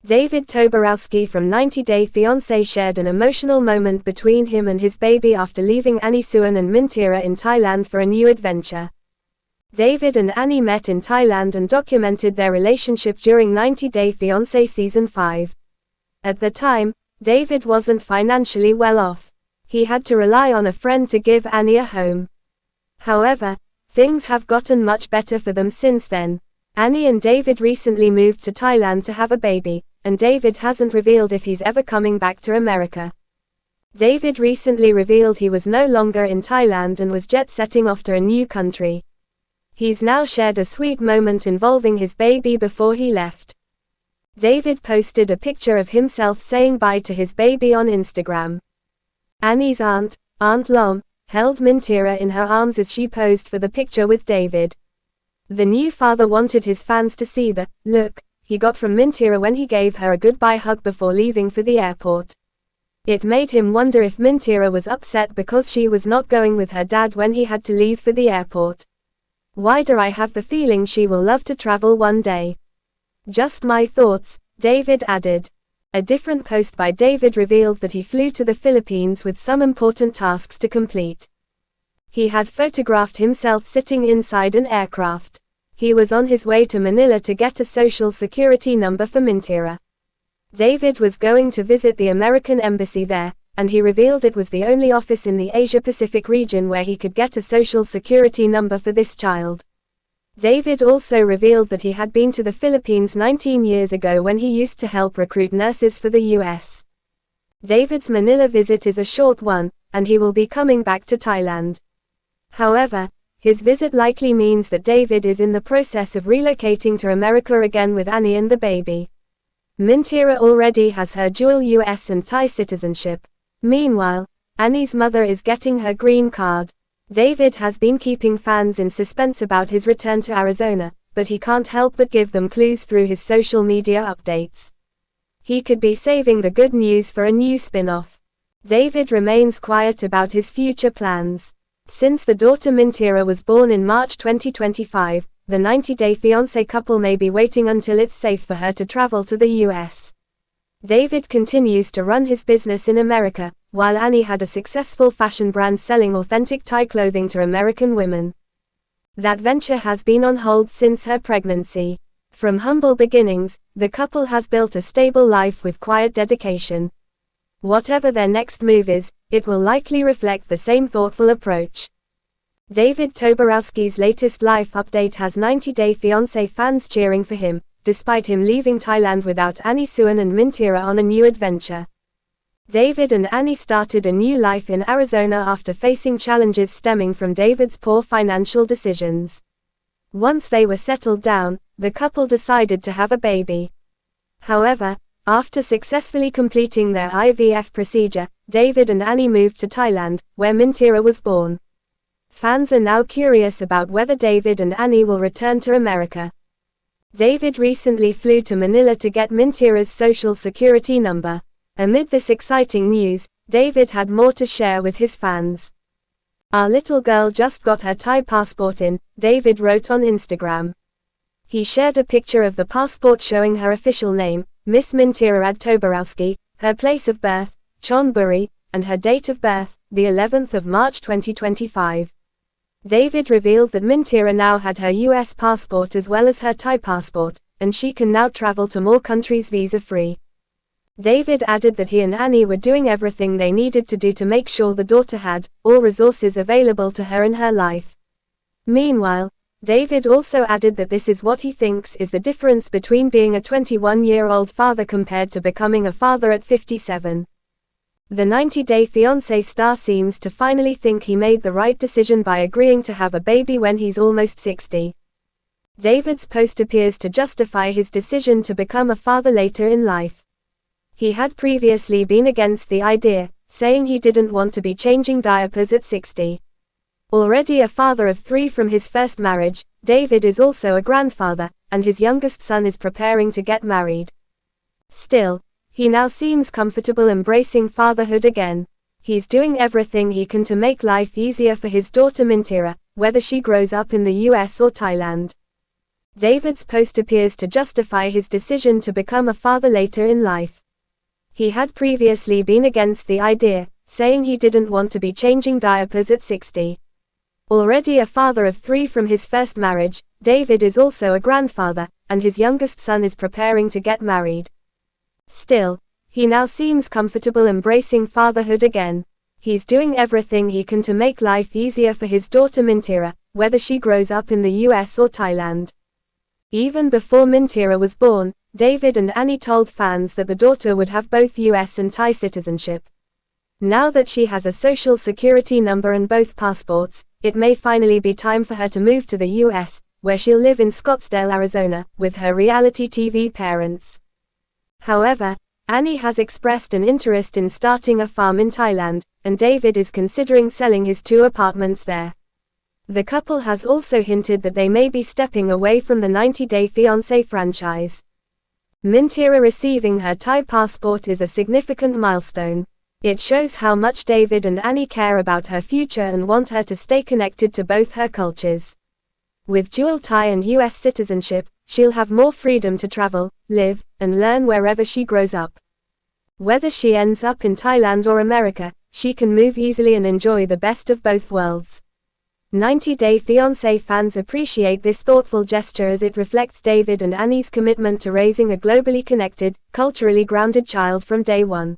David Toborowsky from 90 Day Fiancé shared an emotional moment between him and his baby after leaving suwan and Mintira in Thailand for a new adventure. David and Annie met in Thailand and documented their relationship during 90 Day Fiancé Season 5. At the time, David wasn't financially well off. He had to rely on a friend to give Annie a home. However, things have gotten much better for them since then. Annie and David recently moved to Thailand to have a baby, and David hasn't revealed if he's ever coming back to America. David recently revealed he was no longer in Thailand and was jet-setting off to a new country. He's now shared a sweet moment involving his baby before he left. David posted a picture of himself saying bye to his baby on Instagram. Annie's aunt, Aunt Lom, held Mintira in her arms as she posed for the picture with David. The new father wanted his fans to see the look he got from Mintira when he gave her a goodbye hug before leaving for the airport. It made him wonder if Mintira was upset because she was not going with her dad when he had to leave for the airport. Why do I have the feeling she will love to travel one day? Just my thoughts, David added. A different post by David revealed that he flew to the Philippines with some important tasks to complete. He had photographed himself sitting inside an aircraft. He was on his way to Manila to get a social security number for Mintira. David was going to visit the American embassy there, and he revealed it was the only office in the Asia-Pacific region where he could get a social security number for this child. David also revealed that he had been to the Philippines 19 years ago when he used to help recruit nurses for the US. David's Manila visit is a short one, and he will be coming back to Thailand. However, his visit likely means that David is in the process of relocating to America again with Annie and the baby. Mintira already has her dual US and Thai citizenship. Meanwhile, Annie's mother is getting her green card. David has been keeping fans in suspense about his return to Arizona, but he can't help but give them clues through his social media updates. He could be saving the good news for a new spin-off. David remains quiet about his future plans. Since the daughter Mintira was born in March 2025, the 90 Day Fiancé couple may be waiting until it's safe for her to travel to the US. David continues to run his business in America, while Annie had a successful fashion brand selling authentic Thai clothing to American women. That venture has been on hold since her pregnancy. From humble beginnings, the couple has built a stable life with quiet dedication. Whatever their next move is, it will likely reflect the same thoughtful approach. David Toborowsky's latest life update has 90 Day Fiancé fans cheering for him, despite him leaving Thailand without suwan and Mintira on a new adventure. David and Annie started a new life in Arizona after facing challenges stemming from David's poor financial decisions. Once they were settled down, the couple decided to have a baby. However, after successfully completing their IVF procedure, David and Annie moved to Thailand, where Mintira was born. Fans are now curious about whether David and Annie will return to America. David recently flew to Manila to get Mintira's social security number. Amid this exciting news, David had more to share with his fans. "Our little girl just got her Thai passport in," David wrote on Instagram. He shared a picture of the passport showing her official name, Miss Mintira Toborowsky, her place of birth, Chonburi, and her date of birth, the 11th of March 2025. David revealed that Mintira now had her US passport as well as her Thai passport, and she can now travel to more countries visa-free. David added that he and Annie were doing everything they needed to do to make sure the daughter had all resources available to her in her life. Meanwhile, David also added that this is what he thinks is the difference between being a 21-year-old father compared to becoming a father at 57. The 90 Day Fiancé star seems to finally think he made the right decision by agreeing to have a baby when he's almost 60. David's post appears to justify his decision to become a father later in life. He had previously been against the idea, saying he didn't want to be changing diapers at 60. Already a father of 3 from his first marriage, David is also a grandfather, and his youngest son is preparing to get married. Still, he now seems comfortable embracing fatherhood again. He's doing everything he can to make life easier for his daughter Mintira, whether she grows up in the US or Thailand. David's post appears to justify his decision to become a father later in life. He had previously been against the idea, saying he didn't want to be changing diapers at 60. Already a father of 3 from his first marriage, David is also a grandfather, and his youngest son is preparing to get married. Still, he now seems comfortable embracing fatherhood again. He's doing everything he can to make life easier for his daughter Mintira, whether she grows up in the US or Thailand. Even before Mintira was born, David and Annie told fans that the daughter would have both US and Thai citizenship. Now that she has a social security number and both passports, it may finally be time for her to move to the US, where she'll live in Scottsdale, Arizona, with her reality TV parents. However, Annie has expressed an interest in starting a farm in Thailand, and David is considering selling his 2 apartments there. The couple has also hinted that they may be stepping away from the 90-Day Fiancé franchise. Mintira receiving her Thai passport is a significant milestone. It shows how much David and Annie care about her future and want her to stay connected to both her cultures. With dual Thai and US citizenship, she'll have more freedom to travel, live, and learn wherever she grows up. Whether she ends up in Thailand or America, she can move easily and enjoy the best of both worlds. 90-Day Fiancé fans appreciate this thoughtful gesture as it reflects David and Annie's commitment to raising a globally connected, culturally grounded child from day one.